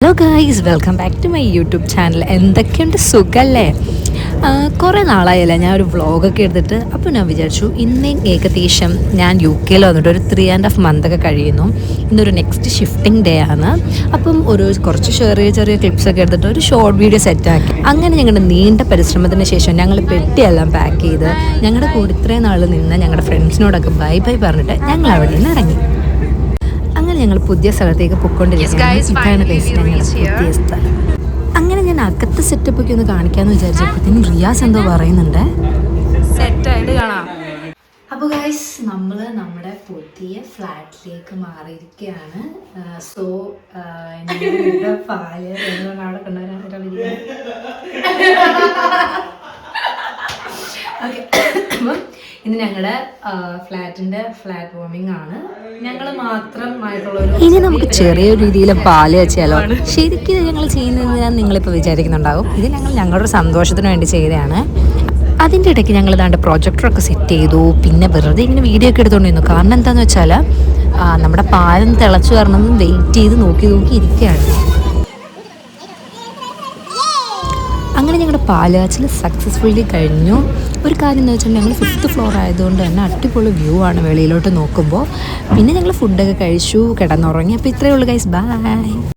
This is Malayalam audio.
Hello guys, welcome back to my YouTube channel. എന്തൊക്കെയുണ്ട്, സുഖമല്ലേ? കുറേ നാളായല്ലേ ഞാൻ ഒരു വ്ളോഗൊക്കെ എടുത്തിട്ട്. അപ്പോൾ ഞാൻ വിചാരിച്ചു ഇന്ന് ഏകദേശം ഞാൻ UK വന്നിട്ട് ഒരു 3.5 മന്തൊക്കെ കഴിയുന്നു. ഇന്നൊരു നെക്സ്റ്റ് ഷിഫ്റ്റിംഗ് ഡേ ആണ്. അപ്പം കുറച്ച് ചെറിയ ക്ലിപ്സൊക്കെ എടുത്തിട്ട് ഒരു ഷോർട്ട് വീഡിയോ സെറ്റാക്കി. അങ്ങനെ ഞങ്ങളുടെ നീണ്ട പരിശ്രമത്തിന് ശേഷം ഞങ്ങൾ പെട്ടിയെല്ലാം പാക്ക് ചെയ്ത് ഞങ്ങളുടെ കൂടെ ഇത്രയും നാൾ നിന്ന് ഞങ്ങളുടെ ഫ്രണ്ട്സിനോടൊക്കെ ബൈ പറഞ്ഞിട്ട് ഞങ്ങൾ അവിടെ നിന്ന് ഇറങ്ങി. അങ്ങനെ ഞങ്ങൾ പുതിയ സ്ഥലത്തേക്ക് പൊയ്ക്കൊണ്ടിരിക്കുകയാണ്. ഇതാണ് ഞങ്ങളുടെ പുതിയ സ്ഥലം. അങ്ങനെ ഞാൻ അകത്തെ സെറ്റപ്പൊക്കെ ഒന്ന് കാണിക്കാമെന്ന് വിചാരിച്ചപ്പോഴത്തേനും റിയാസ് എന്തോ പറയുന്നുണ്ട്. സെറ്റായിട്ട് കാണാം. അപ്പോൾ ഗൈസ്, നമ്മൾ നമ്മുടെ പുതിയ ഫ്ലാറ്റിലേക്ക് മാറിയിരിക്കുകയാണ്. സോ ഞങ്ങളുടെ പാല് അവിടെ കൊണ്ടുവരാൻ ഓക്കെ. അപ്പം ഇന്ന് ഞങ്ങളുടെ ഫ്ലാറ്റ് വാർമിംഗ് ആണ്. ഞങ്ങൾ മാത്രമായിട്ടുള്ള ഇനി നമുക്ക് ചെറിയൊരു രീതിയിൽ പാല് വെച്ചാലോ. ശരിക്കും ഇത് ഞങ്ങൾ ചെയ്യുന്നത് നിങ്ങളിപ്പോൾ വിചാരിക്കുന്നുണ്ടാവും, ഇത് ഞങ്ങളുടെ സന്തോഷത്തിന് വേണ്ടി ചെയ്തതാണ്. അതിൻ്റെ ഇടയ്ക്ക് ഞങ്ങൾ ഇതാണ്ട് പ്രൊജക്ടറൊക്കെ സെറ്റ് ചെയ്തു. പിന്നെ വെറുതെ ഇങ്ങനെ വീഡിയോ ഒക്കെ എടുത്തുകൊണ്ടിരുന്നു. കാരണം എന്താണെന്ന് വെച്ചാൽ നമ്മുടെ പാലം തിളച്ചു വരണമെന്ന് വെയിറ്റ് ചെയ്ത് നോക്കി ഇരിക്കുകയാണ്. അങ്ങനെ ഞങ്ങളുടെ പാലാച്ചിൽ സക്സസ്ഫുള്ളി കഴിഞ്ഞു. ഒരു കാര്യം എന്ന് വെച്ചാൽ ഞങ്ങൾ 5th ഫ്ലോർ ആയതുകൊണ്ട് തന്നെ അടിപൊളി വ്യൂ ആണ് വെളിയിലോട്ട് നോക്കുമ്പോൾ. പിന്നെ ഞങ്ങൾ ഫുഡൊക്കെ കഴിച്ചു, കിടന്നുറങ്ങി. അപ്പോൾ ഇത്രയേ ഉള്ളൂ ഗൈസ്, ബൈ.